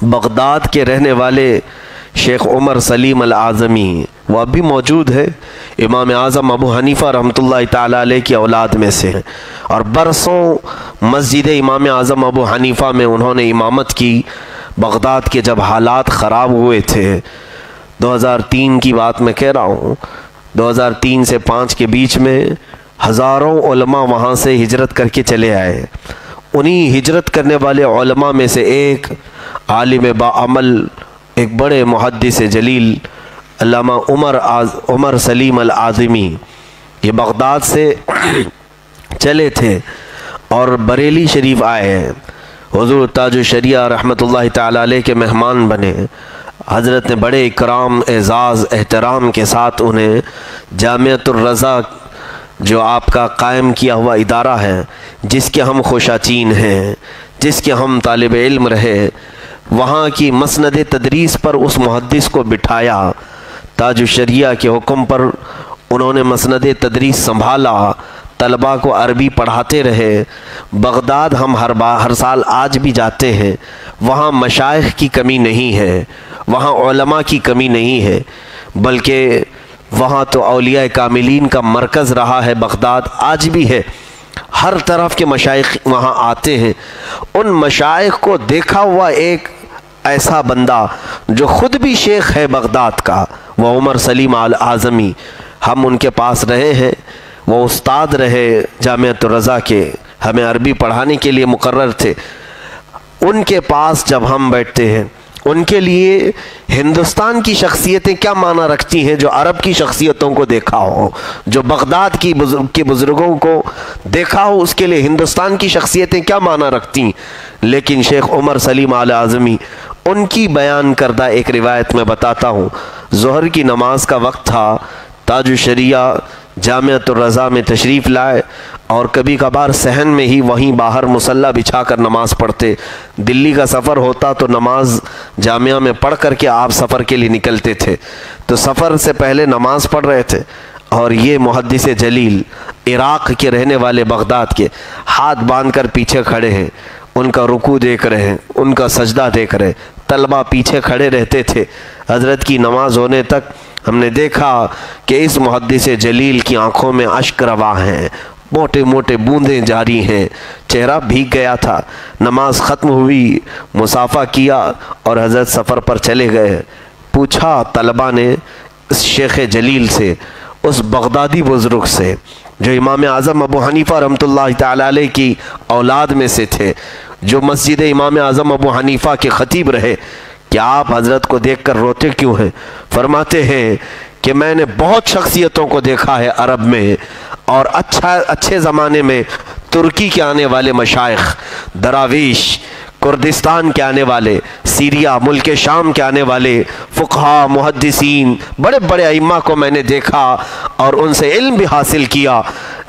Baghdad کے رہنے والے شیخ عمر سلیم الاعظمی، وہ اب بھی موجود ہے، امام اعظم ابو حنیفہ رحمۃ اللہ تعالیٰ علیہ کی اولاد میں سے ہیں، اور برسوں مسجد امام اعظم ابو حنیفہ میں انہوں نے امامت کی۔ بغداد کے جب حالات خراب ہوئے تھے، 2003 کی بات میں کہہ رہا ہوں، 2003 سے 5 کے بیچ میں ہزاروں علماء وہاں سے ہجرت کر کے چلے آئے۔ انہی ہجرت کرنے والے علماء میں سے ایک عالم باعمل، ایک بڑے محدث جلیل علامہ عمر سلیم الاعظمی، یہ بغداد سے چلے تھے اور بریلی شریف آئے ہیں۔ حضور تاج الشریعہ رحمۃ اللہ تعالیٰ علیہ کے مہمان بنے۔ حضرت نے بڑے اکرام، اعزاز، احترام کے ساتھ انہیں جامعۃ الرضا، جو آپ کا قائم کیا ہوا ادارہ ہے، جس کے ہم خوشاچین ہیں، جس کے ہم طالب علم رہے، وہاں کی مسند تدریس پر اس محدث کو بٹھایا۔ تاج الشریعہ کے حکم پر انہوں نے مسند تدریس سنبھالا، طلباء کو عربی پڑھاتے رہے۔ بغداد ہم ہر سال آج بھی جاتے ہیں، وہاں مشائخ کی کمی نہیں ہے، وہاں علماء کی کمی نہیں ہے، بلکہ وہاں تو اولیاء کاملین کا مرکز رہا ہے، بغداد آج بھی ہے، ہر طرف کے مشائخ وہاں آتے ہیں۔ ان مشائخ کو دیکھا ہوا ایک ایسا بندہ جو خود بھی شیخ ہے بغداد کا، وہ عمر سلیم الاعظمی، ہم ان کے پاس رہے ہیں، وہ استاد رہے جامعۃ الرضا کے، ہمیں عربی پڑھانے کے لیے مقرر تھے۔ ان کے پاس جب ہم بیٹھتے ہیں، ان کے لیے ہندوستان کی شخصیتیں کیا معنی رکھتی ہیں جو عرب کی شخصیتوں کو دیکھا ہو، جو بغداد کی بزرگوں کو دیکھا ہو، اس کے لیے ہندوستان کی شخصیتیں کیا معنی رکھتی ہیں۔ لیکن شیخ عمر سلیم الاعظمی، ان کی بیان کردہ ایک روایت میں بتاتا ہوں، ظہر کی نماز کا وقت تھا، تاج الشریعہ جامعۃ الرضا میں تشریف لائے اور کبھی کبھار صحن میں ہی وہیں باہر مصلی بچھا کر نماز پڑھتے۔ دلی کا سفر ہوتا تو نماز جامعہ میں پڑھ کر کے آپ سفر کے لیے نکلتے تھے، تو سفر سے پہلے نماز پڑھ رہے تھے، اور یہ محدث جلیل عراق کے رہنے والے بغداد کے ہاتھ باندھ کر پیچھے کھڑے ہیں، ان کا رکوع دیکھ رہے ہیں، ان کا سجدہ دیکھ رہے ہیں، طلبہ پیچھے کھڑے رہتے تھے۔ حضرت کی نماز ہونے تک ہم نے دیکھا کہ اس محدث جلیل کی آنکھوں میں اشک رواں ہیں، موٹے موٹے بوندیں جاری ہیں، چہرہ بھیگ گیا تھا۔ نماز ختم ہوئی، مصافحہ کیا اور حضرت سفر پر چلے گئے۔ پوچھا طلبہ نے اس شیخ جلیل سے، اس بغدادی بزرگ سے جو امام اعظم ابو حنیفہ رحمۃ اللہ تعالیٰ علیہ کی اولاد میں سے تھے، جو مسجد امام اعظم ابو حنیفہ کے خطیب رہے، کہ آپ حضرت کو دیکھ کر روتے کیوں ہیں؟ فرماتے ہیں کہ میں نے بہت شخصیتوں کو دیکھا ہے عرب میں، اور اچھے زمانے میں ترکی کے آنے والے مشائخ، دراویش، کردستان کے آنے والے، سیریا ملک شام کے آنے والے فقہا، محدثین، بڑے بڑے ائمہ کو میں نے دیکھا اور ان سے علم بھی حاصل کیا،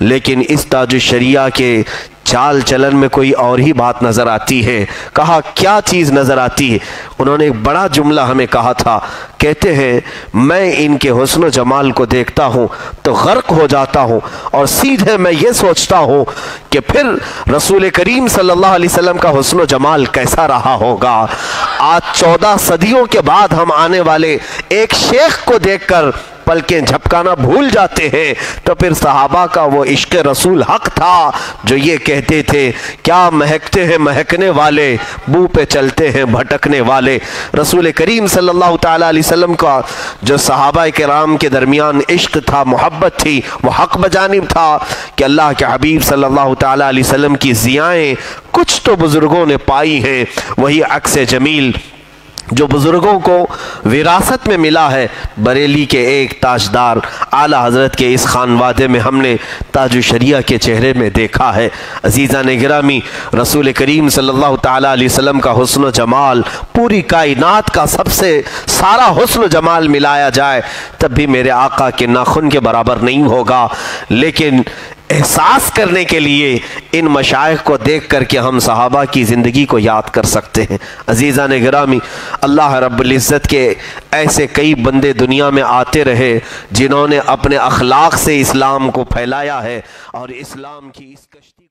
لیکن اس تاج الشریعہ کے چال چلن میں کوئی اور ہی بات نظر آتی ہے۔ کہا کیا چیز نظر آتی ہے؟ انہوں نے ایک بڑا جملہ ہمیں کہا تھا، کہتے ہیں میں ان کے حسن و جمال کو دیکھتا ہوں تو غرق ہو جاتا ہوں، اور سیدھے میں یہ سوچتا ہوں کہ پھر رسول کریم صلی اللہ علیہ وسلم کا حسن و جمال کیسا رہا ہوگا۔ آج 14 صدیوں کے بعد ہم آنے والے ایک شیخ کو دیکھ کر پلکیں جھپکانا بھول جاتے ہیں، تو پھر صحابہ کا وہ عشق رسول حق تھا جو یہ کہتے تھے، کیا مہکتے ہیں مہکنے والے، بو پہ چلتے ہیں بھٹکنے والے۔ رسول کریم صلی اللہ تعالیٰ علیہ وسلم کا جو صحابہ کرام کے درمیان عشق تھا، محبت تھی، وہ حق بجانب تھا کہ اللہ کے حبیب صلی اللہ تعالیٰ علیہ وسلم کی ضیائیں کچھ تو بزرگوں نے پائی ہیں، وہی عکس جمیل جو بزرگوں کو وراثت میں ملا ہے۔ بریلی کے ایک تاجدار اعلیٰ حضرت کے اس خانوادے میں ہم نے تاج الشریعہ کے چہرے میں دیکھا ہے۔ عزیزان گرامی، رسول کریم صلی اللہ تعالیٰ علیہ وسلم کا حسن و جمال پوری کائنات کا سب سے سارا حسن و جمال ملایا جائے تب بھی میرے آقا کے ناخن کے برابر نہیں ہوگا، لیکن احساس کرنے کے لیے ان مشائخ کو دیکھ کر کے ہم صحابہ کی زندگی کو یاد کر سکتے ہیں۔ عزیزان گرامی، اللہ رب العزت کے ایسے کئی بندے دنیا میں آتے رہے جنہوں نے اپنے اخلاق سے اسلام کو پھیلایا ہے، اور اسلام کی اس کشتی